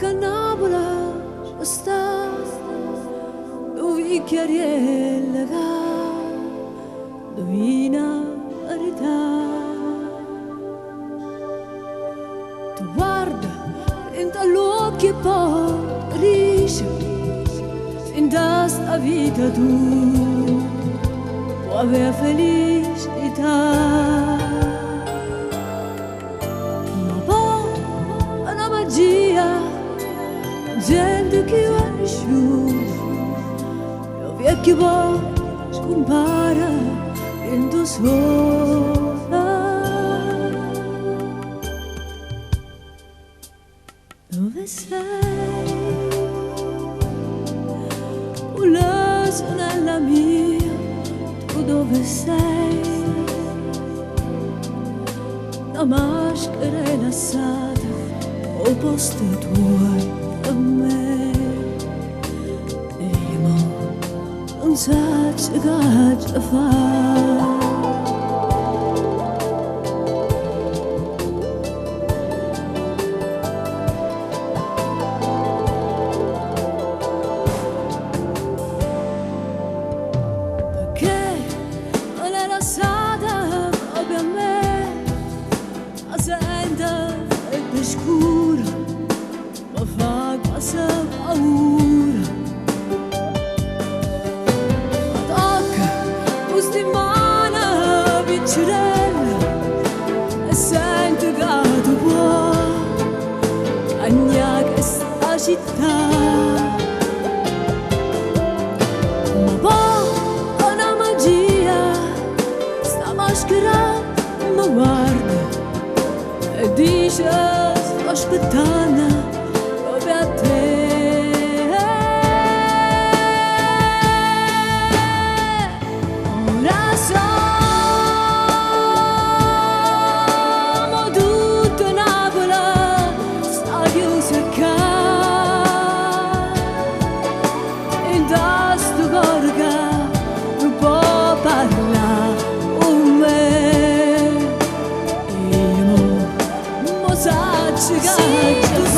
Canabola sta dove chiariella dovina verità tu guarda entra l'occhio e poi dice in sta vita tu può avere felicità ma poi una magia gente che va nessuno lo vecchio poi scompara in tu sola dove sei? Una sorella mia tu dove sei? La maschera è lassata o posto tuoi a me e io non so che fare perché non è lassata proprio a me la senta è scura ma fa quasi paura ma tocca questa mano piccerella e sento che tu puoi cagnare questa città ma poi una magia sta maschera mi guarda e dice sto aspettando proprio a te ora siamo tutti a Napoli sta chiusa qua in questo cuore che non può parlare con me e io mo sa che